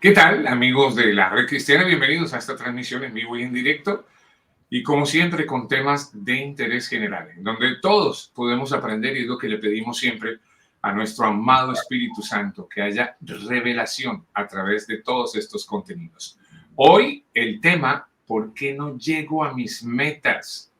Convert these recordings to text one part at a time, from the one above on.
¿Qué tal, amigos de la Red Cristiana? Bienvenidos a esta transmisión en vivo y en directo. Y como siempre, con temas de interés general, en donde todos podemos aprender, y es lo que le pedimos siempre a nuestro amado Espíritu Santo, que haya revelación a través de todos estos contenidos. Hoy el tema: ¿por qué no llego a mis metas?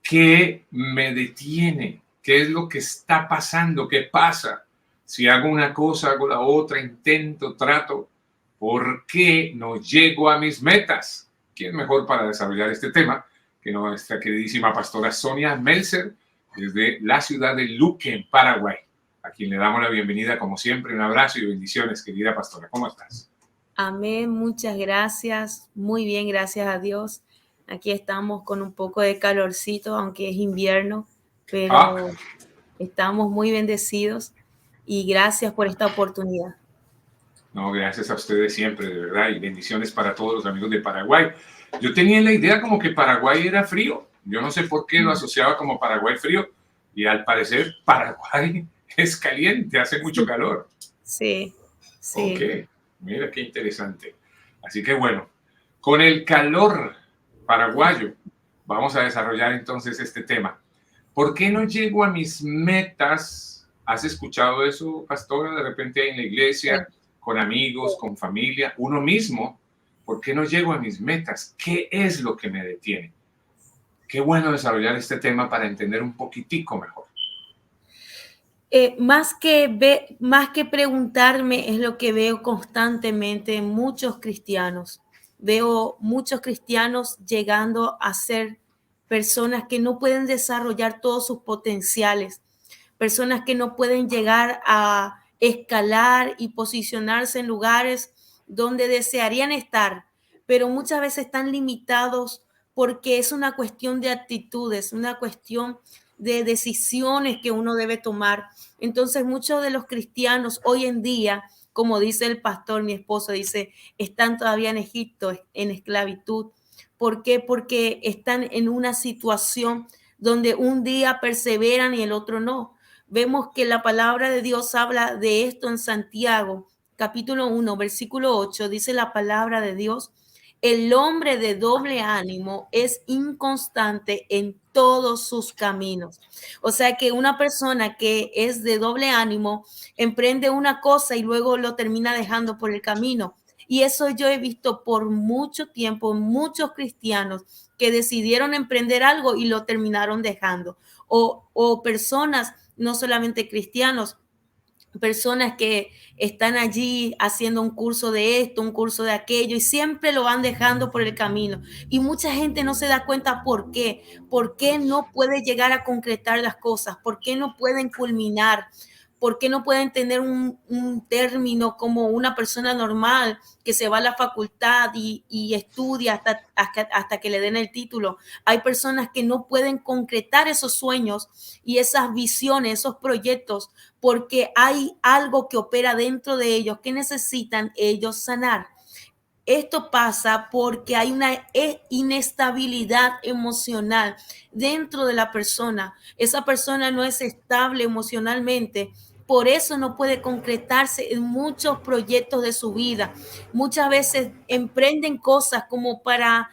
¿Qué me detiene? ¿Qué es lo que está pasando? ¿Qué pasa? Si hago una cosa, hago la otra, intento, trato. ¿Por qué no llego a mis metas? ¿Quién mejor para desarrollar este tema que nuestra queridísima pastora Sonia Melzer, desde la ciudad de Luque, en Paraguay, a quien le damos la bienvenida como siempre? Un abrazo y bendiciones, querida pastora. ¿Cómo estás? Amén, muchas gracias. Muy bien, gracias a Dios. Aquí estamos con un poco de calorcito, aunque es invierno, Ah, pero estamos muy bendecidos y gracias por esta oportunidad. no, gracias a ustedes siempre, de verdad, y bendiciones para todos los amigos de Paraguay. Yo tenía la idea como que Paraguay era frío. Yo no sé por qué lo asociaba como Paraguay frío, y al parecer Paraguay es caliente, hace mucho Sí, calor. sí, Ok, sí. mira qué interesante. Así que bueno, con el calor paraguayo vamos a desarrollar entonces este tema. ¿Por qué no llego a mis metas? ¿Has escuchado eso, pastora? De repente en la iglesia, con amigos, con familia, uno mismo. ¿Por qué no llego a mis metas? ¿Qué es lo que me detiene? Qué bueno desarrollar este tema para entender un poquitico mejor. Más que preguntarme, es lo que veo constantemente en muchos cristianos. Veo muchos cristianos llegando a ser personas que no pueden desarrollar todos sus potenciales, personas que no pueden llegar a escalar y posicionarse en lugares donde desearían estar, pero muchas veces están limitados porque es una cuestión de actitudes, una cuestión de decisiones que uno debe tomar. Entonces, muchos de los cristianos hoy en día, como dice el pastor, mi esposo, dice, están todavía en Egipto, en esclavitud. ¿Por qué? Porque están en una situación donde un día perseveran y el otro no. Vemos que la palabra de Dios habla de esto en Santiago, capítulo 1, versículo 8, dice la palabra de Dios: el hombre de doble ánimo es inconstante en todos sus caminos. O sea que una persona que es de doble ánimo emprende una cosa y luego lo termina dejando por el camino. Y eso yo he visto por mucho tiempo, muchos cristianos que decidieron emprender algo y lo terminaron dejando. O personas, no solamente cristianos, personas que están allí haciendo un curso de esto, un curso de aquello, y siempre lo van dejando por el camino. Y mucha gente no se da cuenta por qué no puede llegar a concretar las cosas, por qué no pueden culminar, por qué no pueden tener un término como una persona normal que se va a la facultad y estudia hasta que le den el título. Hay personas que no pueden concretar esos sueños y esas visiones, esos proyectos, porque hay algo que opera dentro de ellos que necesitan ellos sanar. Esto pasa porque hay una inestabilidad emocional dentro de la persona. Esa persona no es estable emocionalmente. Por eso no puede concretarse en muchos proyectos de su vida. Muchas veces emprenden cosas como para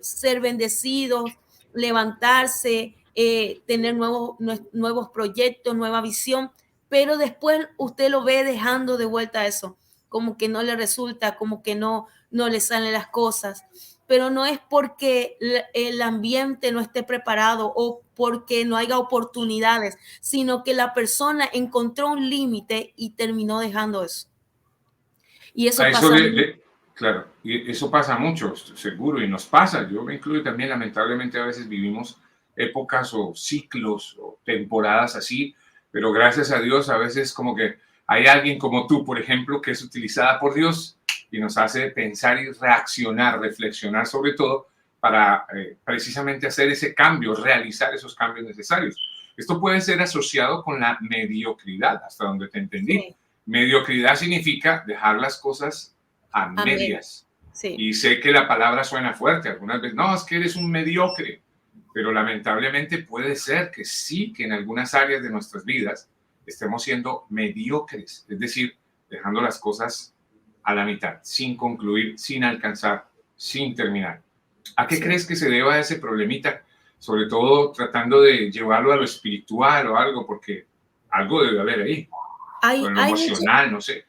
ser bendecidos, levantarse, tener nuevos proyectos, nueva visión, pero después usted lo ve dejando de vuelta eso, como que no le resulta, como que no le salen las cosas. Pero no es porque el ambiente no esté preparado o porque no haya oportunidades, sino que la persona encontró un límite y terminó dejando eso. Y A eso eso pasa mucho. claro, y eso pasa mucho, seguro, y nos pasa. Yo me incluyo también, lamentablemente, a veces vivimos épocas o ciclos o temporadas así, pero gracias a Dios a veces como que hay alguien como tú, por ejemplo, que es utilizada por Dios y nos hace pensar y reaccionar, reflexionar sobre todo para precisamente hacer ese cambio, realizar esos cambios necesarios. Esto puede ser asociado con la mediocridad, hasta donde te entendí. Sí, Mediocridad significa dejar las cosas a amén. medias. Sí. Y sé que la palabra suena fuerte. Algunas veces, no, es que eres un mediocre. Pero lamentablemente puede ser que sí, que en algunas áreas de nuestras vidas estemos siendo mediocres. Es decir, dejando las cosas a la mitad, sin concluir, sin alcanzar, sin terminar. ¿A qué Sí. crees que se deba ese problemita? Sobre todo tratando de llevarlo a lo espiritual o algo, porque algo debe haber ahí, o Hay, en lo hay, mucho- emocional, no sé.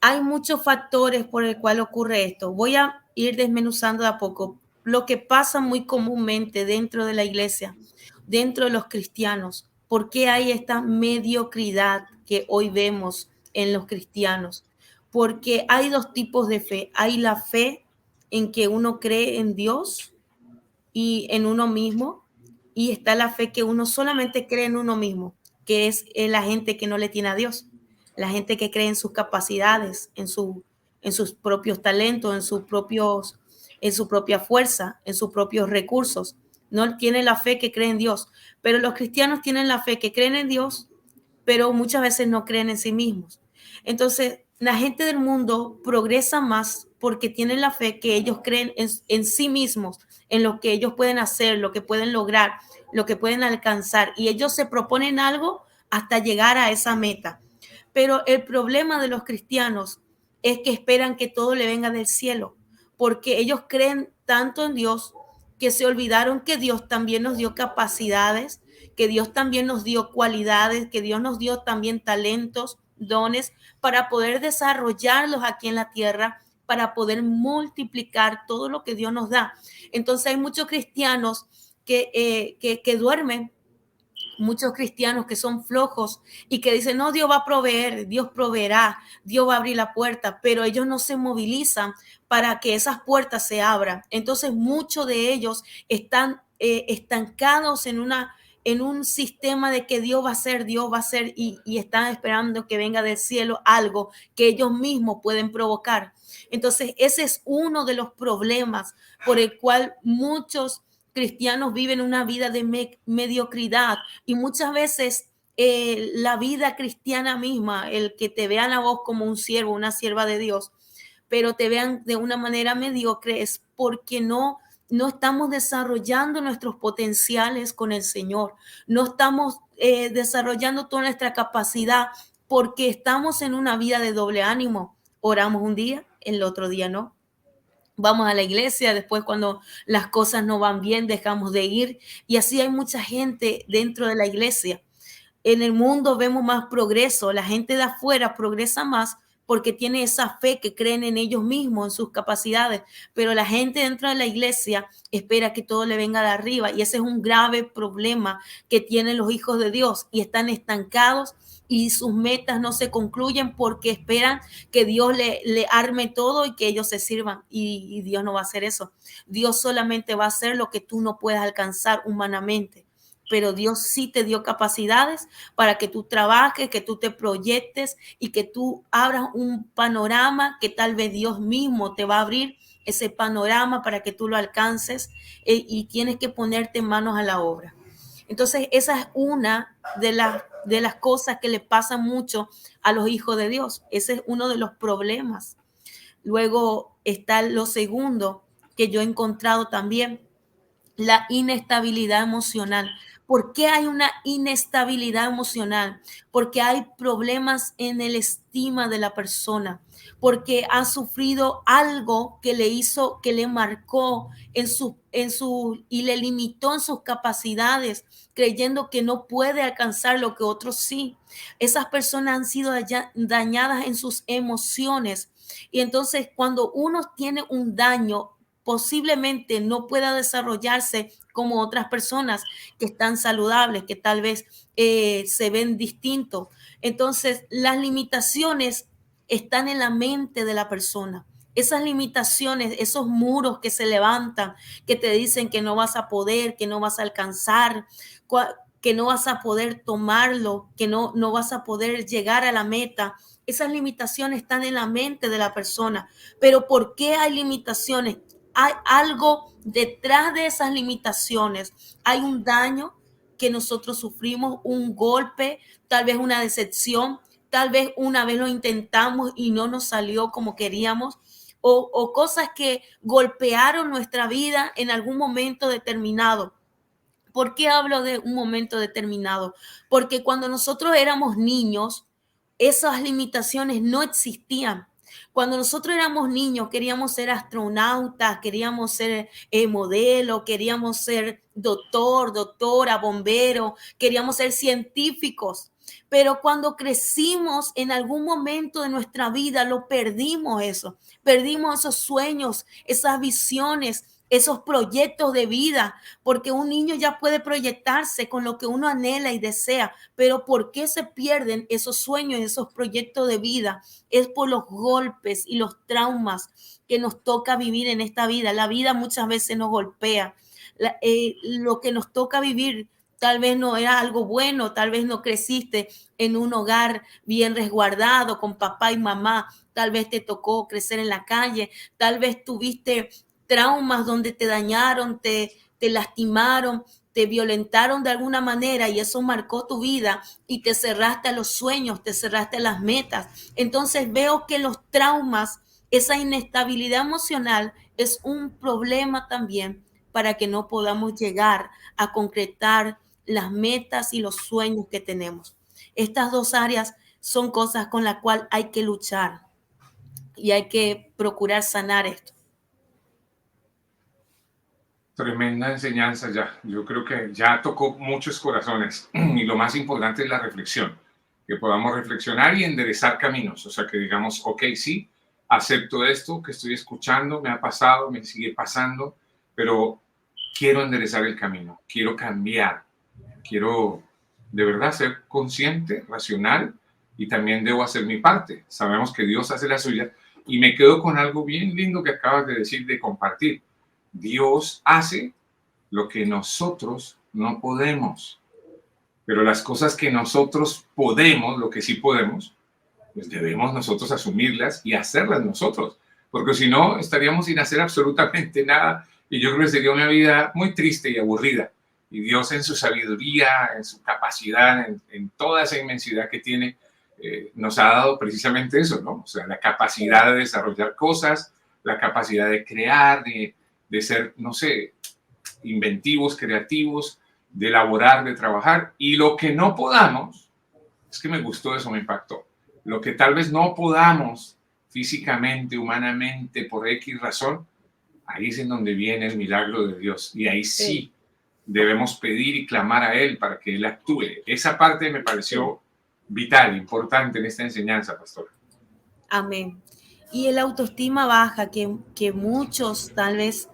hay muchos factores por el cual ocurre esto. Voy a ir desmenuzando de a poco. Lo que pasa muy comúnmente dentro de la iglesia, dentro de los cristianos, ¿por qué hay esta mediocridad que hoy vemos en los cristianos? Porque hay dos tipos de fe. Hay la fe en que uno cree en Dios y en uno mismo, y está la fe que uno solamente cree en uno mismo, que es la gente que no le tiene a Dios, la gente que cree en sus capacidades, en sus propios talentos, en su propia fuerza, en sus propios recursos. No tiene la fe que cree en Dios, pero los cristianos tienen la fe que creen en Dios, pero muchas veces no creen en sí mismos. Entonces, la gente del mundo progresa más porque tienen la fe que ellos creen en sí mismos, en lo que ellos pueden hacer, lo que pueden lograr, lo que pueden alcanzar, y ellos se proponen algo hasta llegar a esa meta. Pero el problema de los cristianos es que esperan que todo le venga del cielo, porque ellos creen tanto en Dios que se olvidaron que Dios también nos dio capacidades, que Dios también nos dio cualidades, que Dios nos dio también talentos, dones, para poder desarrollarlos aquí en la tierra, para poder multiplicar todo lo que Dios nos da. Entonces hay muchos cristianos que duermen, muchos cristianos que son flojos y que dicen, no, Dios va a proveer, Dios proveerá, Dios va a abrir la puerta, pero ellos no se movilizan para que esas puertas se abran. Entonces muchos de ellos están estancados en un sistema de que Dios va a ser, y están esperando que venga del cielo algo que ellos mismos pueden provocar. Entonces ese es uno de los problemas por el cual muchos cristianos viven una vida de mediocridad, y muchas veces la vida cristiana misma, el que te vean a vos como un siervo, una sierva de Dios, pero te vean de una manera mediocre, es porque no estamos desarrollando nuestros potenciales con el Señor, no estamos desarrollando toda nuestra capacidad, porque estamos en una vida de doble ánimo. Oramos un día, el otro día no. Vamos a la iglesia, después cuando las cosas no van bien dejamos de ir, y así hay mucha gente dentro de la iglesia. En el mundo vemos más progreso, la gente de afuera progresa más porque tiene esa fe que creen en ellos mismos, en sus capacidades, pero la gente dentro de la iglesia espera que todo le venga de arriba, y ese es un grave problema que tienen los hijos de Dios, y están estancados y sus metas no se concluyen porque esperan que Dios le arme todo y que ellos se sirvan, y Dios no va a hacer eso. Dios solamente va a hacer lo que tú no puedas alcanzar humanamente, pero Dios sí te dio capacidades para que tú trabajes, que tú te proyectes y que tú abras un panorama que tal vez Dios mismo te va a abrir ese panorama para que tú lo alcances, y tienes que ponerte manos a la obra. Entonces, esa es una de las cosas que le pasa mucho a los hijos de Dios. Ese es uno de los problemas. Luego está lo segundo que yo he encontrado también, la inestabilidad emocional. ¿Por qué hay una inestabilidad emocional? Porque hay problemas en el estima de la persona, porque ha sufrido algo que le hizo, que le marcó y le limitó en sus capacidades, creyendo que no puede alcanzar lo que otros sí. Esas personas han sido dañadas en sus emociones, y entonces cuando uno tiene un daño, posiblemente no pueda desarrollarse como otras personas que están saludables, que tal vez se ven distintos. Entonces, las limitaciones están en la mente de la persona. Esas limitaciones, esos muros que se levantan, que te dicen que no vas a poder, que no vas a alcanzar, que no vas a poder tomarlo, que no vas a poder llegar a la meta. Esas limitaciones están en la mente de la persona. Pero ¿por qué hay limitaciones? Hay algo detrás de esas limitaciones. Hay un daño que nosotros sufrimos, un golpe, tal vez una decepción, tal vez una vez lo intentamos y no nos salió como queríamos, o cosas que golpearon nuestra vida en algún momento determinado. ¿Por qué hablo de un momento determinado? Porque cuando nosotros éramos niños, esas limitaciones no existían. Cuando nosotros éramos niños, queríamos ser astronautas, queríamos ser modelo, queríamos ser doctor, doctora, bombero, queríamos ser científicos. Pero cuando crecimos en algún momento de nuestra vida, lo perdimos eso. Perdimos esos sueños, esas visiones, esos proyectos de vida, porque un niño ya puede proyectarse con lo que uno anhela y desea, pero ¿por qué se pierden esos sueños, esos proyectos de vida? Es por los golpes y los traumas que nos toca vivir en esta vida. La vida muchas veces nos golpea. Lo que nos toca vivir tal vez no era algo bueno, tal vez no creciste en un hogar bien resguardado con papá y mamá, tal vez te tocó crecer en la calle, tal vez tuviste traumas donde te dañaron, te lastimaron, te violentaron de alguna manera y eso marcó tu vida y te cerraste a los sueños, te cerraste a las metas. Entonces veo que los traumas, esa inestabilidad emocional es un problema también para que no podamos llegar a concretar las metas y los sueños que tenemos. Estas dos áreas son cosas con las cuales hay que luchar y hay que procurar sanar esto. Tremenda enseñanza ya. Yo creo que ya tocó muchos corazones y lo más importante es la reflexión, que podamos reflexionar y enderezar caminos. O sea, que digamos, ok, sí, acepto esto que estoy escuchando, me ha pasado, me sigue pasando, pero quiero enderezar el camino, quiero cambiar, quiero de verdad ser consciente, racional y también debo hacer mi parte. Sabemos que Dios hace la suya y me quedo con algo bien lindo que acabas de decir, de compartir. Dios hace lo que nosotros no podemos, pero las cosas que nosotros podemos, lo que sí podemos, pues debemos nosotros asumirlas y hacerlas nosotros, porque si no estaríamos sin hacer absolutamente nada y yo creo que sería una vida muy triste y aburrida. Y Dios en su sabiduría, en su capacidad, en toda esa inmensidad que tiene, nos ha dado precisamente eso, ¿no? O sea, la capacidad de desarrollar cosas, la capacidad de crear, de ser, no sé, inventivos, creativos, de elaborar, de trabajar. Y lo que no podamos, es que me gustó eso, me impactó. Lo que tal vez no podamos físicamente, humanamente, por X razón, ahí es en donde viene el milagro de Dios. Y ahí sí debemos pedir y clamar a Él para que Él actúe. Esa parte me pareció vital, importante en esta enseñanza, pastora. Amén. Y el autoestima baja que muchos tal vez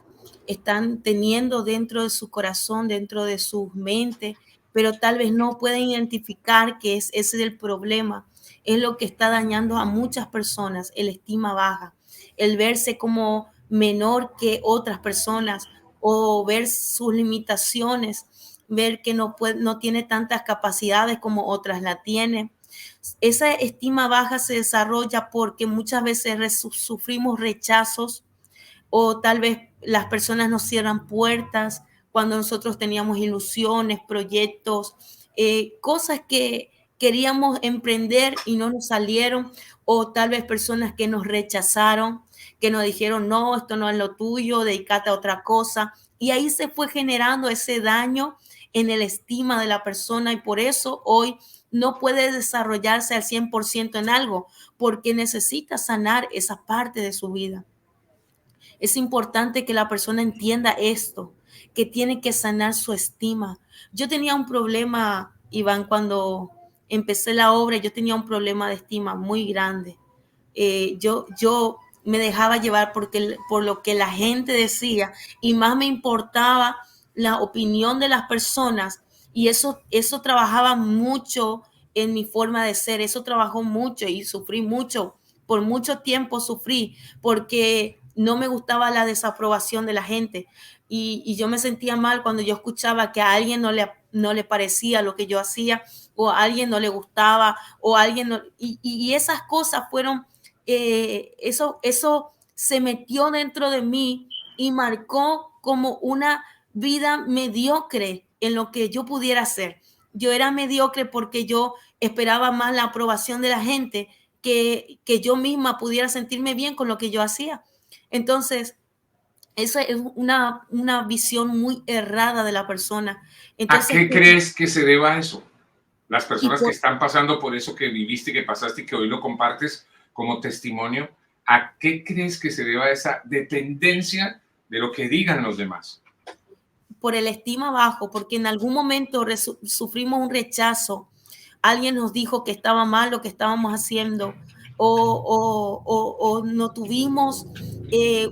están teniendo dentro de su corazón, dentro de su mente, pero tal vez no pueden identificar que ese es el problema. Es lo que está dañando a muchas personas, el estima baja, el verse como menor que otras personas o ver sus limitaciones, ver que no tiene tantas capacidades como otras la tienen. Esa estima baja se desarrolla porque muchas veces sufrimos rechazos o tal vez las personas nos cierran puertas cuando nosotros teníamos ilusiones, proyectos, cosas que queríamos emprender y no nos salieron, o tal vez personas que nos rechazaron, que nos dijeron, no, esto no es lo tuyo, dedícate a otra cosa. Y ahí se fue generando ese daño en el estima de la persona y por eso hoy no puede desarrollarse al 100% en algo, porque necesita sanar esa parte de su vida. Es importante que la persona entienda esto, que tiene que sanar su estima. Yo tenía un problema, Iván, cuando empecé la obra, yo tenía un problema de estima muy grande. Yo me dejaba llevar por lo que la gente decía y más me importaba la opinión de las personas y eso trabajaba mucho en mi forma de ser, eso trabajó mucho y sufrí mucho, por mucho tiempo sufrí porque no me gustaba la desaprobación de la gente y yo me sentía mal cuando yo escuchaba que a alguien no le parecía lo que yo hacía o a alguien no le gustaba o a alguien no, y esas cosas fueron, eso se metió dentro de mí y marcó como una vida mediocre en lo que yo pudiera hacer. Yo era mediocre porque yo esperaba más la aprobación de la gente que yo misma pudiera sentirme bien con lo que yo hacía. Entonces, esa es una visión muy errada de la persona. ¿A Entonces, qué crees que se deba eso? Las y personas que por, están pasando por eso que viviste, que pasaste y que hoy lo compartes como testimonio, ¿A qué crees que se deba esa dependencia de lo que digan los demás? Por el estima bajo, porque en algún momento sufrimos un rechazo. Alguien nos dijo que estaba mal lo que estábamos haciendo, o no tuvimos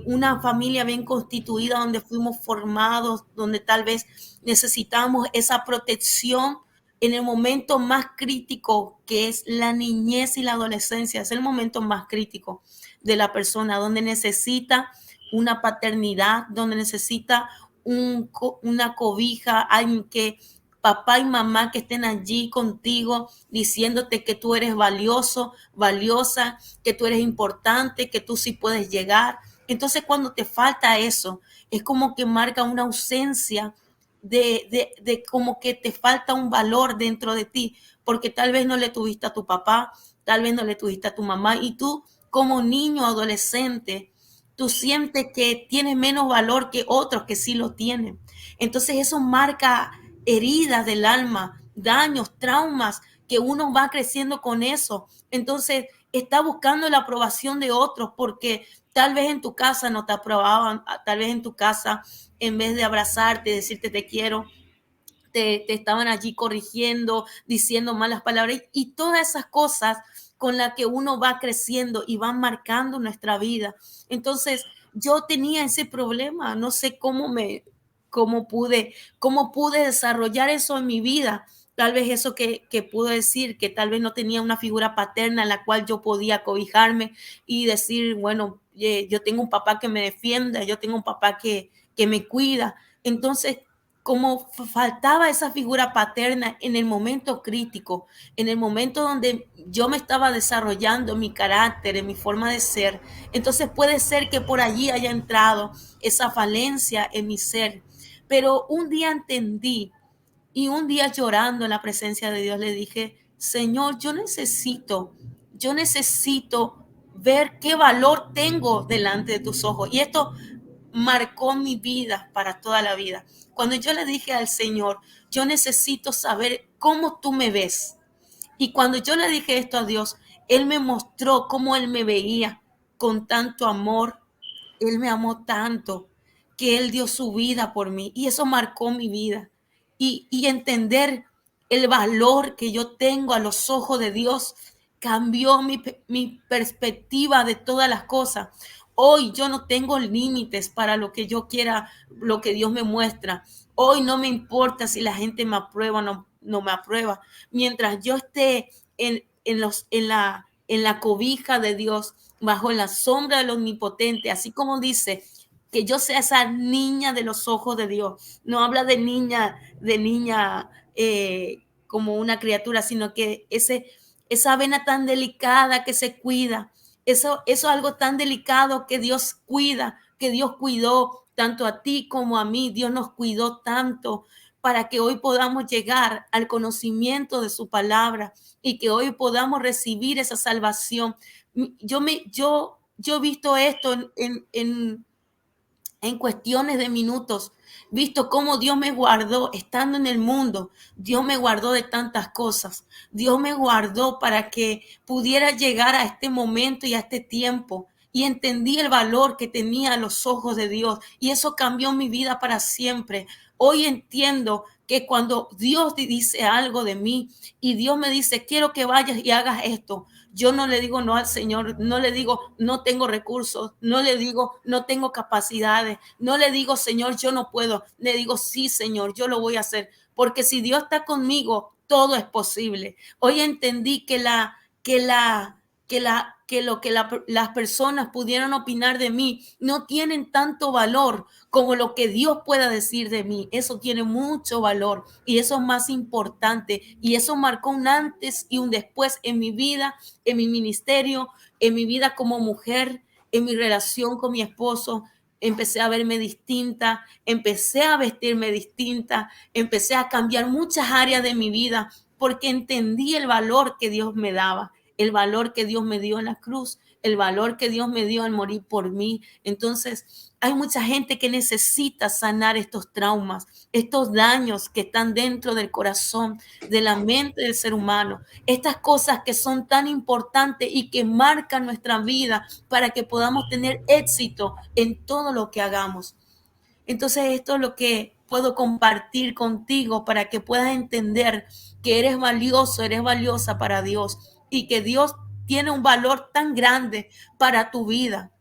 una familia bien constituida donde fuimos formados, donde tal vez necesitamos esa protección en el momento más crítico, que es la niñez y la adolescencia. Es el momento más crítico de la persona, donde necesita una paternidad, donde necesita una cobija, alguien que papá y mamá que estén allí contigo diciéndote que tú eres valioso, valiosa, que tú eres importante, que tú sí puedes llegar. Entonces cuando te falta eso, es como que marca una ausencia de como que te falta un valor dentro de ti, porque tal vez no le tuviste a tu papá, tal vez no le tuviste a tu mamá, y tú como niño, adolescente, tú sientes que tienes menos valor que otros que sí lo tienen. Entonces eso marca heridas del alma, daños, traumas, que uno va creciendo con eso. Entonces está buscando la aprobación de otros porque tal vez en tu casa no te aprobaban, tal vez en tu casa en vez de abrazarte, decirte te quiero, te estaban allí corrigiendo, diciendo malas palabras y todas esas cosas con las que uno va creciendo y van marcando nuestra vida. Entonces, yo tenía ese problema, no sé cómo pude desarrollar eso en mi vida. Tal vez eso que puedo decir, que tal vez no tenía una figura paterna en la cual yo podía cobijarme y decir, bueno, yo tengo un papá que me defienda, yo tengo un papá que me cuida. Entonces, como faltaba esa figura paterna en el momento crítico, en el momento donde yo me estaba desarrollando mi carácter, en mi forma de ser, entonces puede ser que por allí haya entrado esa falencia en mi ser. Pero un día entendí y un día llorando en la presencia de Dios le dije, Señor, yo necesito ver qué valor tengo delante de tus ojos. Y esto marcó mi vida para toda la vida. Cuando yo le dije al Señor, yo necesito saber cómo tú me ves. Y cuando yo le dije esto a Dios, Él me mostró cómo Él me veía con tanto amor. Él me amó tanto que Él dio su vida por mí y eso marcó mi vida. Y entender el valor que yo tengo a los ojos de Dios cambió mi perspectiva de todas las cosas. Hoy yo no tengo límites para lo que yo quiera, lo que Dios me muestra. Hoy no me importa si la gente me aprueba o no me aprueba. Mientras yo esté en la cobija de Dios, bajo la sombra del Omnipotente, así como dice, que yo sea esa niña de los ojos de Dios. No habla de niña como una criatura, sino que esa vena tan delicada que se cuida, eso es algo tan delicado que Dios cuida, que Dios cuidó tanto a ti como a mí. Dios nos cuidó tanto para que hoy podamos llegar al conocimiento de su palabra y que hoy podamos recibir esa salvación. Yo he visto esto en cuestiones de minutos, visto cómo Dios me guardó estando en el mundo. Dios me guardó de tantas cosas. Dios me guardó para que pudiera llegar a este momento y a este tiempo. Y entendí el valor que tenía a los ojos de Dios. Y eso cambió mi vida para siempre. Hoy entiendo que cuando Dios dice algo de mí y Dios me dice, quiero que vayas y hagas esto, yo no le digo no al Señor, no le digo no tengo recursos, no le digo no tengo capacidades, no le digo Señor, yo no puedo, le digo sí Señor, yo lo voy a hacer, porque si Dios está conmigo, todo es posible. Hoy entendí que las personas pudieron opinar de mí no tienen tanto valor como lo que Dios pueda decir de mí. Eso tiene mucho valor y eso es más importante. Y eso marcó un antes y un después en mi vida, en mi ministerio, en mi vida como mujer, en mi relación con mi esposo. Empecé a verme distinta, empecé a vestirme distinta, empecé a cambiar muchas áreas de mi vida porque entendí el valor que Dios me daba. el valor que Dios me dio en la cruz, el valor que Dios me dio al morir por mí. Entonces, hay mucha gente que necesita sanar estos traumas, estos daños que están dentro del corazón, de la mente del ser humano, estas cosas que son tan importantes y que marcan nuestra vida para que podamos tener éxito en todo lo que hagamos. Entonces, esto es lo que puedo compartir contigo para que puedas entender que eres valioso, eres valiosa para Dios y que Dios tiene un valor tan grande para tu vida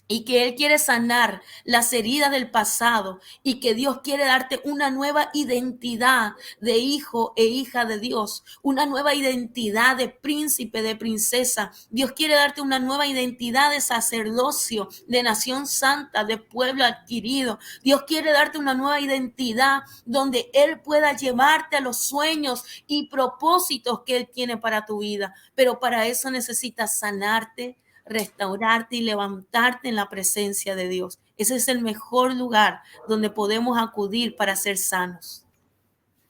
y que Él quiere sanar las heridas del pasado y que Dios quiere darte una nueva identidad de hijo e hija de Dios, una nueva identidad de príncipe, de princesa. Dios quiere darte una nueva identidad de sacerdocio, de nación santa, de pueblo adquirido. Dios quiere darte una nueva identidad donde Él pueda llevarte a los sueños y propósitos que Él tiene para tu vida. Pero para eso necesitas sanarte, restaurarte y levantarte en la presencia de Dios. Ese es el mejor lugar donde podemos acudir para ser sanos.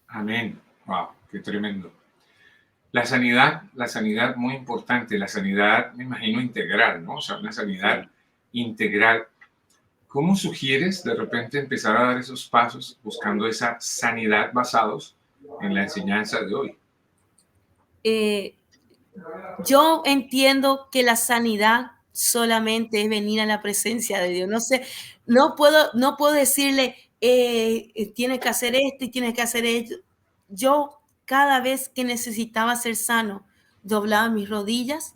Amén. Wow, qué tremendo. La sanidad muy importante, la sanidad, me imagino, integral, ¿no? O sea, una sanidad integral. ¿Cómo sugieres de repente empezar a dar esos pasos buscando esa sanidad basados en la enseñanza de hoy? Yo entiendo que la sanidad solamente es venir a la presencia de Dios. No sé, no puedo decirle, tienes que hacer esto y tienes que hacer esto. Yo cada vez que necesitaba ser sano, doblaba mis rodillas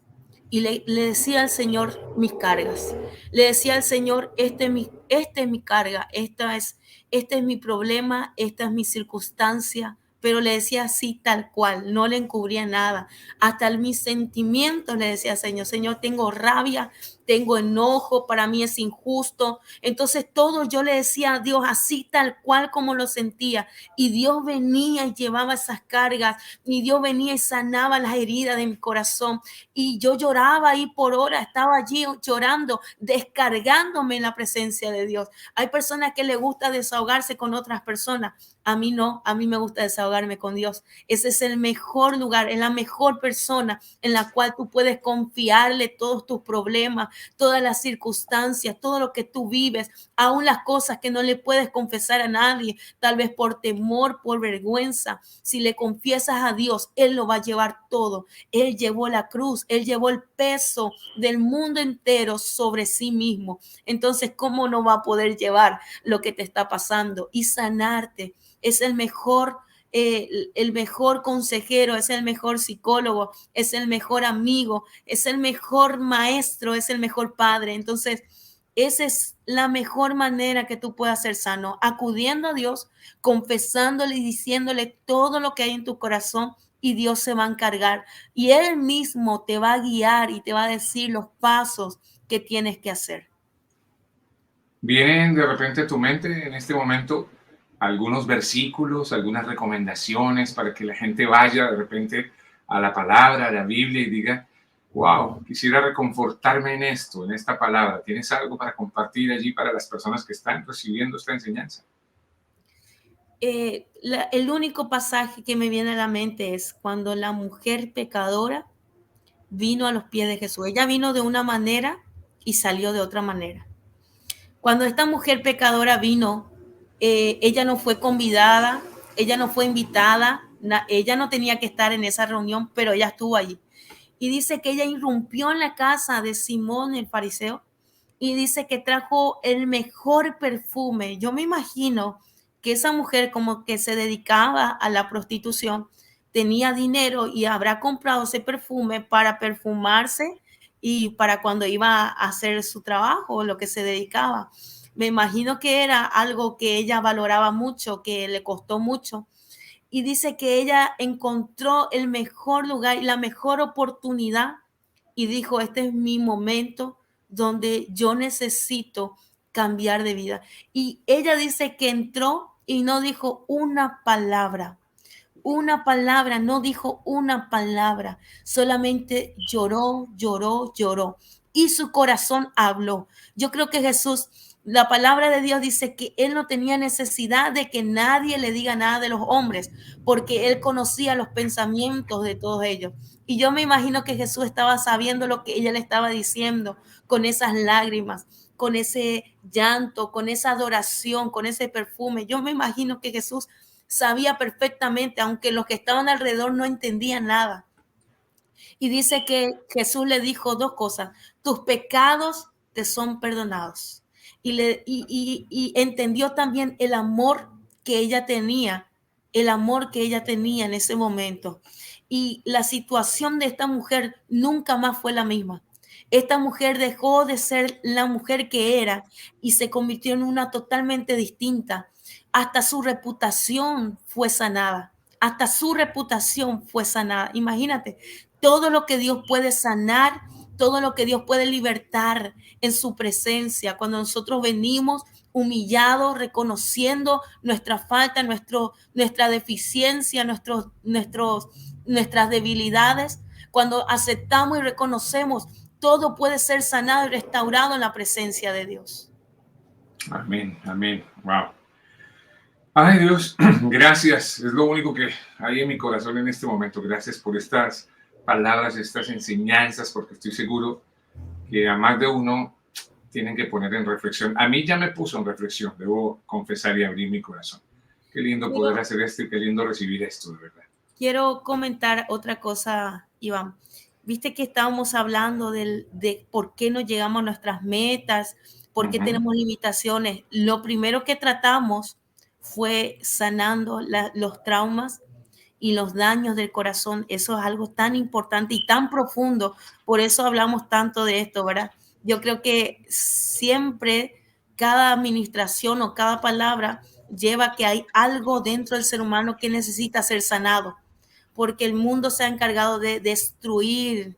y le decía al Señor mis cargas. Le decía al Señor, esta es mi carga, este es mi problema, esta es mi circunstancia, pero le decía así tal cual, no le encubría nada. Hasta mis sentimientos le decía, Señor, Señor, tengo rabia, tengo enojo, para mí es injusto. Entonces todo yo le decía a Dios así tal cual como lo sentía. Y Dios venía y llevaba esas cargas, y Dios venía y sanaba las heridas de mi corazón. Y yo lloraba ahí por horas, estaba allí llorando, descargándome en la presencia de Dios. Hay personas que les gusta desahogarse con otras personas. A mí no, a mí me gusta desahogarme con Dios. Ese es el mejor lugar, es la mejor persona en la cual tú puedes confiarle todos tus problemas, todas las circunstancias, todo lo que tú vives, aún las cosas que no le puedes confesar a nadie, tal vez por temor, por vergüenza. Si le confiesas a Dios, Él lo va a llevar todo. Él llevó la cruz, Él llevó el peso del mundo entero sobre sí mismo. Entonces, ¿cómo no va a poder llevar lo que te está pasando y sanarte? Es el mejor consejero, es el mejor psicólogo, es el mejor amigo, es el mejor maestro, es el mejor padre. Entonces, esa es la mejor manera que tú puedas ser sano, acudiendo a Dios, confesándole y diciéndole todo lo que hay en tu corazón y Dios se va a encargar y Él mismo te va a guiar y te va a decir los pasos que tienes que hacer. ¿Vienen de repente a tu mente en este momento algunos versículos, algunas recomendaciones para que la gente vaya de repente a la palabra, a la Biblia y diga, wow, quisiera reconfortarme en esto, en esta palabra? ¿Tienes algo para compartir allí para las personas que están recibiendo esta enseñanza? El único pasaje que me viene a la mente es cuando la mujer pecadora vino a los pies de Jesús. Ella vino de una manera y salió de otra manera. Cuando esta mujer pecadora vino, ella no fue convidada, ella no fue invitada, ella no tenía que estar en esa reunión, pero ella estuvo allí. Y dice que ella irrumpió en la casa de Simón el fariseo y dice que trajo el mejor perfume. Yo me imagino que esa mujer como que se dedicaba a la prostitución, tenía dinero y habrá comprado ese perfume para perfumarse y para cuando iba a hacer su trabajo, lo que se dedicaba. Me imagino que era algo que ella valoraba mucho, que le costó mucho. Y dice que ella encontró el mejor lugar y la mejor oportunidad y dijo, este es mi momento donde yo necesito cambiar de vida. Y ella dice que entró y no dijo una palabra, no dijo una palabra, solamente lloró, lloró, lloró. y su corazón habló. Yo creo que Jesús, la palabra de Dios dice que él no tenía necesidad de que nadie le diga nada de los hombres, porque él conocía los pensamientos de todos ellos. Y yo me imagino que Jesús estaba sabiendo lo que ella le estaba diciendo con esas lágrimas, con ese llanto, con esa adoración, con ese perfume. Yo me imagino que Jesús sabía perfectamente, aunque los que estaban alrededor no entendían nada. Y dice que Jesús le dijo dos cosas: tus pecados te son perdonados. Y entendió también el amor que ella tenía, el amor que ella tenía en ese momento. Y la situación de esta mujer nunca más fue la misma. Esta mujer dejó de ser la mujer que era y se convirtió en una totalmente distinta. Hasta su reputación fue sanada. Hasta su reputación fue sanada. Imagínate, todo lo que Dios puede sanar, todo lo que Dios puede libertar en su presencia, cuando nosotros venimos humillados, reconociendo nuestra falta, nuestra deficiencia, nuestras debilidades, cuando aceptamos y reconocemos, todo puede ser sanado y restaurado en la presencia de Dios. Amén, amén. Wow. Ay, Dios, gracias. Es lo único que hay en mi corazón en este momento. Gracias por estas palabras, estas enseñanzas, porque estoy seguro que a más de uno tienen que poner en reflexión. A mí ya me puso en reflexión, debo confesar y abrir mi corazón. Qué lindo poder hacer esto y qué lindo recibir esto, de verdad. Quiero comentar otra cosa, Iván. Viste que estábamos hablando de por qué no llegamos a nuestras metas, por qué tenemos limitaciones. Lo primero que tratamos fue sanando los traumas y los daños del corazón. Eso es algo tan importante y tan profundo. Por eso hablamos tanto de esto, ¿verdad? Yo creo que siempre cada administración o cada palabra lleva que hay algo dentro del ser humano que necesita ser sanado, porque el mundo se ha encargado de destruir.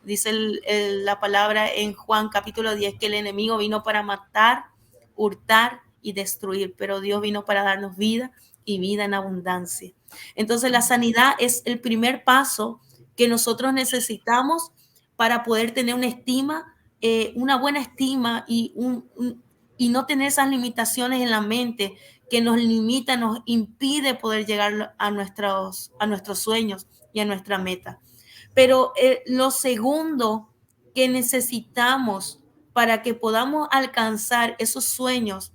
Dice la palabra en Juan capítulo 10 que el enemigo vino para matar, hurtar y destruir, pero Dios vino para darnos vida y vida en abundancia. Entonces la sanidad es el primer paso que nosotros necesitamos para poder tener una estima, una buena estima y no tener esas limitaciones en la mente que nos limita, nos impide poder llegar a nuestros sueños y a nuestra meta. Pero lo segundo que necesitamos para que podamos alcanzar esos sueños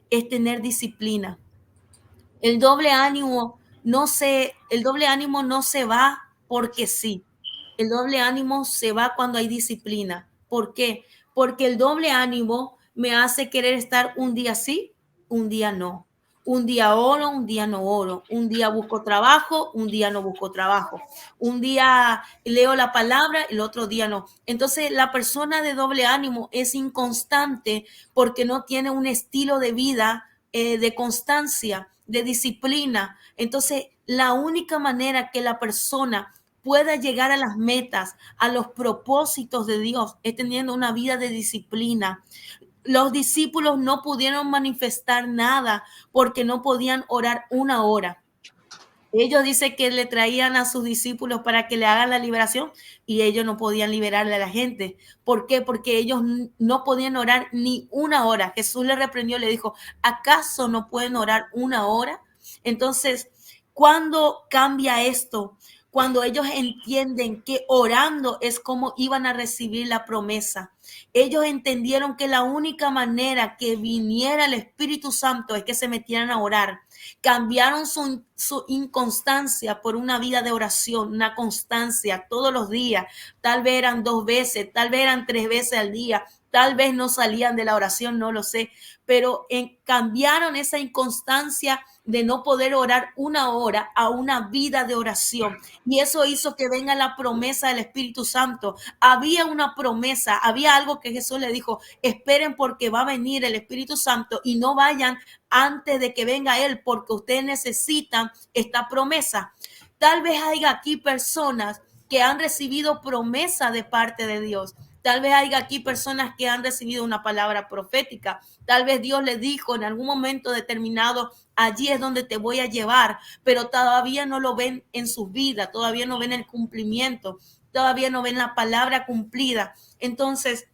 es tener disciplina. El doble ánimo no se va porque sí. El doble ánimo se va cuando hay disciplina. ¿Por qué? Porque el doble ánimo me hace querer estar un día sí, un día no. Un día oro, un día no oro. Un día busco trabajo, un día no busco trabajo. Un día leo la palabra, el otro día no. Entonces, la persona de doble ánimo es inconstante porque no tiene un estilo de vida de constancia, de disciplina. Entonces, la única manera que la persona pueda llegar a las metas, a los propósitos de Dios, es teniendo una vida de disciplina. Los discípulos no pudieron manifestar nada porque no podían orar una hora. Ellos dicen que le traían a sus discípulos para que le hagan la liberación y ellos no podían liberarle a la gente. ¿Por qué? Porque ellos no podían orar ni una hora. Jesús le reprendió, le dijo, ¿acaso no pueden orar una hora? Entonces, ¿cuándo cambia esto? Cuando ellos entienden que orando es como iban a recibir la promesa. Ellos entendieron que la única manera que viniera el Espíritu Santo es que se metieran a orar. Cambiaron su inconstancia por una vida de oración, una constancia todos los días. Tal vez eran 2 veces, tal vez eran 3 veces al día, tal vez no salían de la oración, no lo sé, pero cambiaron esa inconstancia de no poder orar una hora a una vida de oración. Y eso hizo que venga la promesa del Espíritu Santo. Había una promesa, había algo que Jesús le dijo, esperen porque va a venir el Espíritu Santo y no vayan antes de que venga Él, porque ustedes necesitan esta promesa. Tal vez haya aquí personas que han recibido promesa de parte de Dios. Tal vez haya aquí personas que han recibido una palabra profética. Tal vez Dios les dijo en algún momento determinado, allí es donde te voy a llevar, pero todavía no lo ven en sus vidas, todavía no ven el cumplimiento, todavía no ven la palabra cumplida. Entonces,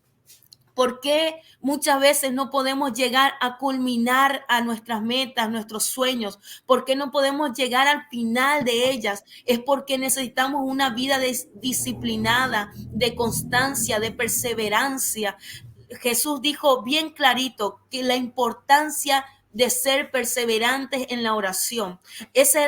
¿Por qué muchas veces no podemos llegar a culminar a nuestras metas, nuestros sueños? ¿Por qué no podemos llegar al final de ellas? Es porque necesitamos una vida disciplinada, de constancia, de perseverancia. Jesús dijo bien clarito que la importancia de ser perseverantes en la oración. Esa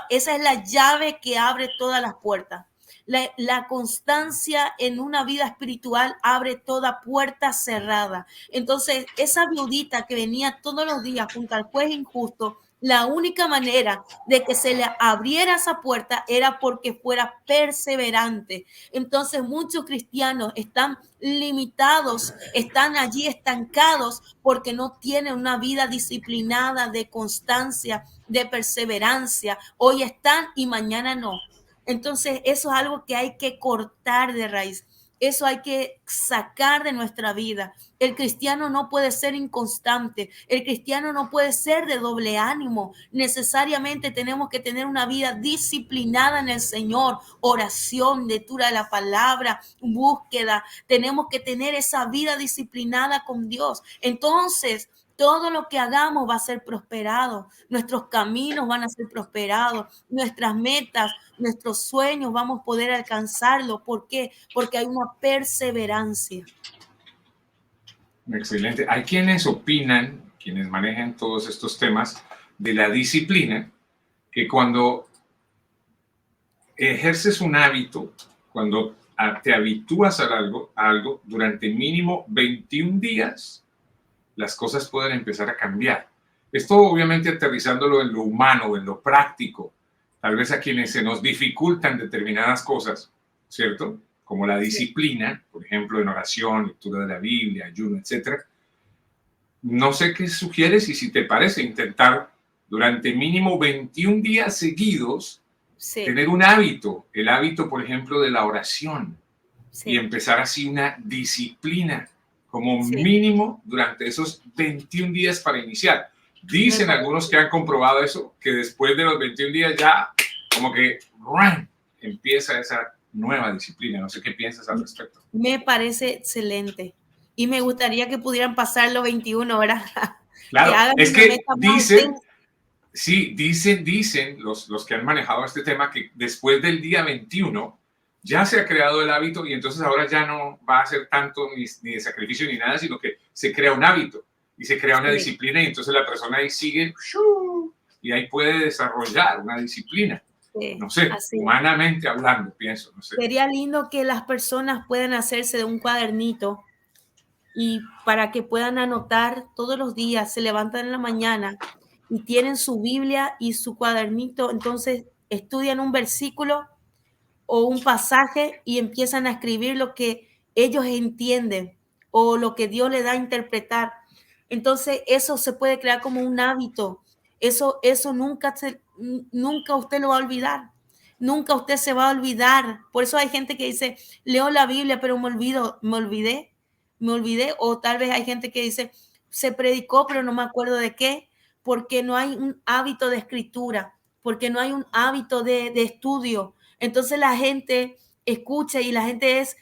es la llave que abre todas las puertas. La constancia en una vida espiritual abre toda puerta cerrada. Entonces, esa viudita que venía todos los días junto al juez injusto, la única manera de que se le abriera esa puerta era porque fuera perseverante. Entonces, muchos cristianos están limitados, están allí estancados porque no tienen una vida disciplinada de constancia, de perseverancia. Hoy están y mañana no. Entonces, eso es algo que hay que cortar de raíz. Eso hay que sacar de nuestra vida. El cristiano no puede ser inconstante. El cristiano no puede ser de doble ánimo. Necesariamente tenemos que tener una vida disciplinada en el Señor. Oración, lectura de la palabra, búsqueda. Tenemos que tener esa vida disciplinada con Dios. Entonces, todo lo que hagamos va a ser prosperado. Nuestros caminos van a ser prosperados. Nuestras metas, nuestros sueños vamos a poder alcanzarlo. ¿Por qué? Porque hay una perseverancia. Excelente. Hay quienes opinan, quienes manejan todos estos temas de la disciplina, que cuando ejerces un hábito, cuando te habitúas a algo durante mínimo 21 días, las cosas pueden empezar a cambiar. Esto obviamente aterrizándolo en lo humano, en lo práctico, tal vez a quienes se nos dificultan determinadas cosas, ¿cierto? Como la disciplina, por ejemplo, en oración, lectura de la Biblia, ayuno, etc. No sé qué sugieres y si te parece intentar durante mínimo 21 días seguidos tener un hábito, el hábito, por ejemplo, de la oración y empezar así una disciplina como mínimo durante esos 21 días para iniciar. Dicen algunos que han comprobado eso, que después de los 21 días ya como que empieza esa nueva disciplina. No sé qué piensas al respecto. Me parece excelente. Y me gustaría que pudieran pasar los 21, ¿verdad? Claro, es que dicen, sí, dicen los que han manejado este tema que después del día 21 ya se ha creado el hábito y entonces ahora ya no va a ser tanto ni de sacrificio ni nada, sino que se crea un hábito y se crea una disciplina y entonces la persona ahí sigue y ahí puede desarrollar una disciplina. No sé, humanamente hablando, pienso, no sé. Sería lindo que las personas puedan hacerse de un cuadernito y para que puedan anotar todos los días, se levantan en la mañana y tienen su Biblia y su cuadernito, entonces estudian un versículo o un pasaje y empiezan a escribir lo que ellos entienden o lo que Dios le da a interpretar. Entonces eso se puede crear como un hábito. Eso nunca usted lo va a olvidar. Nunca usted se va a olvidar. Por eso hay gente que dice, leo la Biblia, pero me olvidé. O tal vez hay gente que dice, se predicó, pero no me acuerdo de qué, porque no hay un hábito de escritura, porque no hay un hábito de estudio. Entonces la gente escucha y la gente es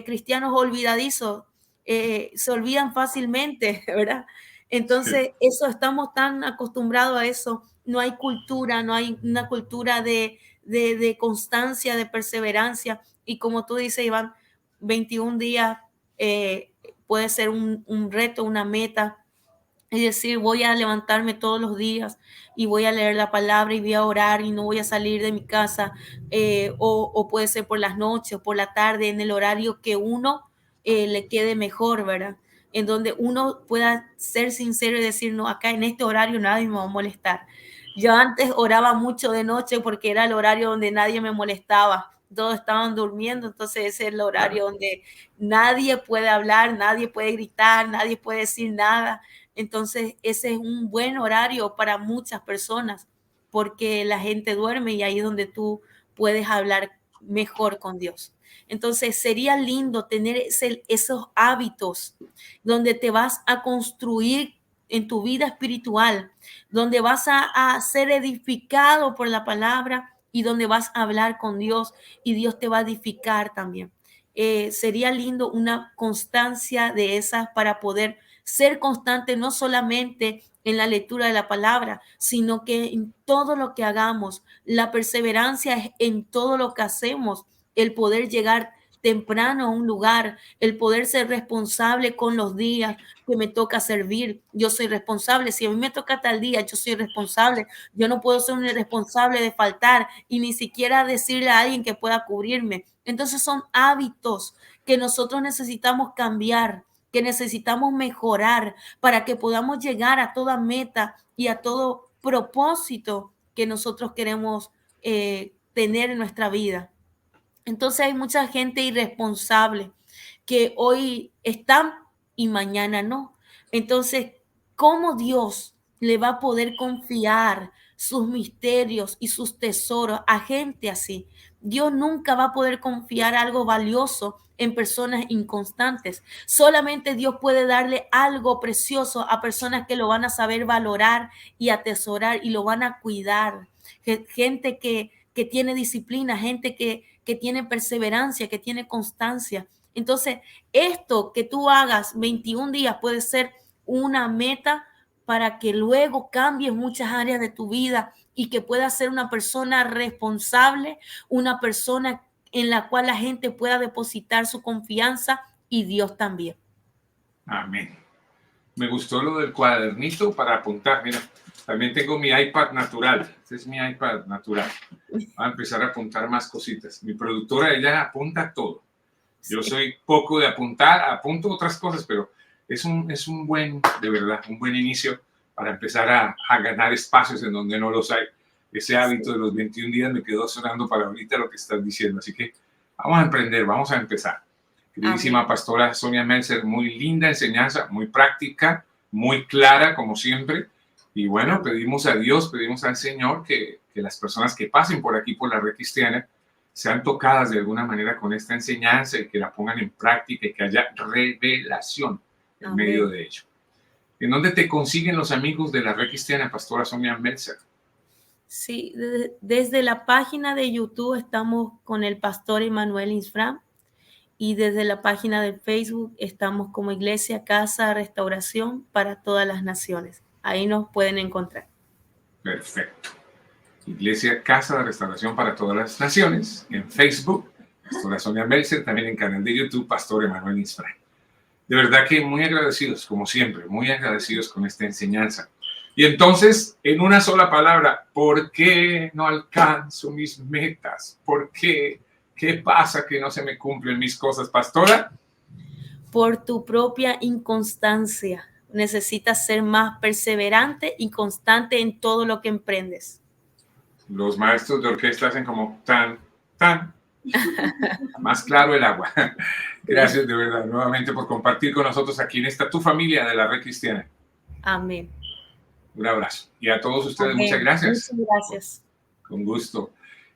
cristianos olvidadizos, se olvidan fácilmente, ¿verdad? Entonces eso, estamos tan acostumbrados a eso, no hay cultura, no hay una cultura de constancia, de perseverancia, y como tú dices, Iván, 21 días puede ser un reto, una meta. Es decir, voy a levantarme todos los días y voy a leer la palabra y voy a orar y no voy a salir de mi casa, o puede ser por las noches o por la tarde, en el horario que uno le quede mejor, ¿verdad? En donde uno pueda ser sincero y decir, no, acá en este horario nadie me va a molestar. Yo antes oraba mucho de noche porque era el horario donde nadie me molestaba. Todos estaban durmiendo, entonces ese es el horario donde nadie puede hablar, nadie puede gritar, nadie puede decir nada. Entonces, ese es un buen horario para muchas personas porque la gente duerme y ahí es donde tú puedes hablar mejor con Dios. Entonces, sería lindo tener esos hábitos donde te vas a construir en tu vida espiritual, donde vas a ser edificado por la palabra y donde vas a hablar con Dios y Dios te va a edificar también. sería lindo una constancia de esas para poder ser constante no solamente en la lectura de la palabra, sino que en todo lo que hagamos. La perseverancia es en todo lo que hacemos, el poder llegar temprano a un lugar, el poder ser responsable con los días que me toca servir. Yo soy responsable. Si a mí me toca tal día, yo soy responsable. Yo no puedo ser un irresponsable de faltar y ni siquiera decirle a alguien que pueda cubrirme. Entonces son hábitos que nosotros necesitamos cambiar, que necesitamos mejorar para que podamos llegar a toda meta y a todo propósito que nosotros queremos tener en nuestra vida. Entonces hay mucha gente irresponsable que hoy están y mañana no. Entonces, ¿cómo Dios le va a poder confiar sus misterios y sus tesoros a gente así? Dios nunca va a poder confiar algo valioso en personas inconstantes. Solamente Dios puede darle algo precioso a personas que lo van a saber valorar y atesorar y lo van a cuidar. Gente que tiene disciplina, gente que tiene perseverancia, que tiene constancia. Entonces, esto que tú hagas 21 días puede ser una meta para que luego cambies muchas áreas de tu vida y que puedas ser una persona responsable, una persona en la cual la gente pueda depositar su confianza y Dios también. Amén. Me gustó lo del cuadernito para apuntar. Mira, también tengo mi iPad natural. Este es mi iPad natural. Voy a empezar a apuntar más cositas. Mi productora, ella apunta todo. Yo soy poco de apuntar, apunto otras cosas, pero es un buen, de verdad, un buen inicio para empezar a ganar espacios en donde no los hay. Ese hábito de los 21 días me quedó sonando para ahorita lo que estás diciendo. Así que vamos a emprender, vamos a empezar. Queridísima Amén. Pastora Sonia Meltzer, muy linda enseñanza, muy práctica, muy clara como siempre. Y bueno, pedimos a Dios, pedimos al Señor que las personas que pasen por aquí, por la Red Cristiana, sean tocadas de alguna manera con esta enseñanza y que la pongan en práctica y que haya revelación en Amén. Medio de ello. ¿En dónde te consiguen los amigos de la Red Cristiana, Pastora Sonia Meltzer? Sí, desde la página de YouTube estamos con el pastor Emmanuel Insfram y desde la página de Facebook estamos como Iglesia Casa Restauración para todas las naciones. Ahí nos pueden encontrar. Perfecto. Iglesia Casa de Restauración para todas las naciones, en Facebook, Pastora Sonia Meltzer, también en canal de YouTube, Pastor Emmanuel Insfram. De verdad que muy agradecidos, como siempre, muy agradecidos con esta enseñanza. Y entonces, en una sola palabra, ¿por qué no alcanzo mis metas? ¿Por qué? ¿Qué pasa que no se me cumplen mis cosas, Pastora? Por tu propia inconstancia. Necesitas ser más perseverante y constante en todo lo que emprendes. Los maestros de orquesta hacen como tan, tan. Más claro el agua. Gracias de verdad nuevamente por compartir con nosotros aquí en esta tu familia de la Red Cristiana. Amén. Un abrazo. Y a todos ustedes, Amén. Muchas gracias. Muchas gracias. Con gusto.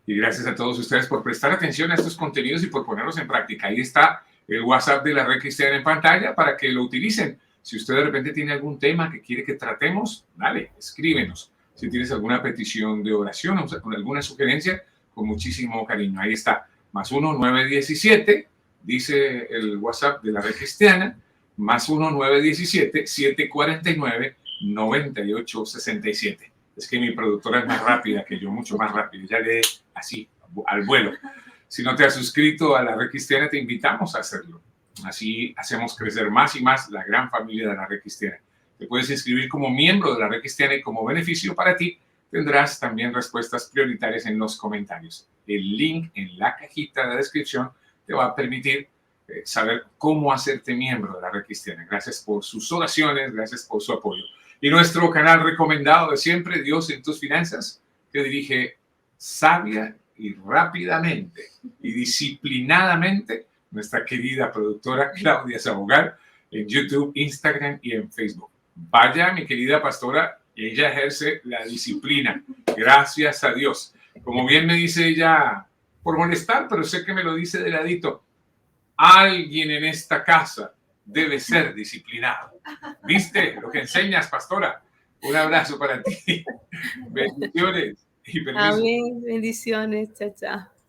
Y gracias a todos ustedes por prestar atención a estos contenidos y por ponerlos en práctica. Ahí está el WhatsApp de la Red Cristiana en pantalla para que lo utilicen. Si usted de repente tiene algún tema que quiere que tratemos, dale, escríbenos. Si tienes alguna petición de oración o alguna sugerencia, con muchísimo cariño. Ahí está, +1 917, dice el WhatsApp de la Red Cristiana, +1 917 749 9867. Es que mi productora es más rápida que yo, mucho más rápida. Ya lee así, al vuelo. Si no te has suscrito a la Red Cristiana, te invitamos a hacerlo. Así hacemos crecer más y más la gran familia de la Red Cristiana. Te puedes inscribir como miembro de la Red Cristiana y como beneficio para ti tendrás también respuestas prioritarias en los comentarios. El link en la cajita de descripción te va a permitir saber cómo hacerte miembro de la Red Cristiana. Gracias por sus oraciones, gracias por su apoyo. Y nuestro canal recomendado de siempre, Dios en tus finanzas, que dirige sabia y rápidamente y disciplinadamente nuestra querida productora Claudia Sabogal en YouTube, Instagram y en Facebook. Vaya, mi querida pastora, ella ejerce la disciplina. Gracias a Dios. Como bien me dice ella, por molestar, pero sé que me lo dice de ladito, alguien en esta casa debe ser disciplinado. ¿Viste lo que enseñas, pastora? Un abrazo para ti. Bendiciones y permiso. Amén. Bendiciones. Chao, chao.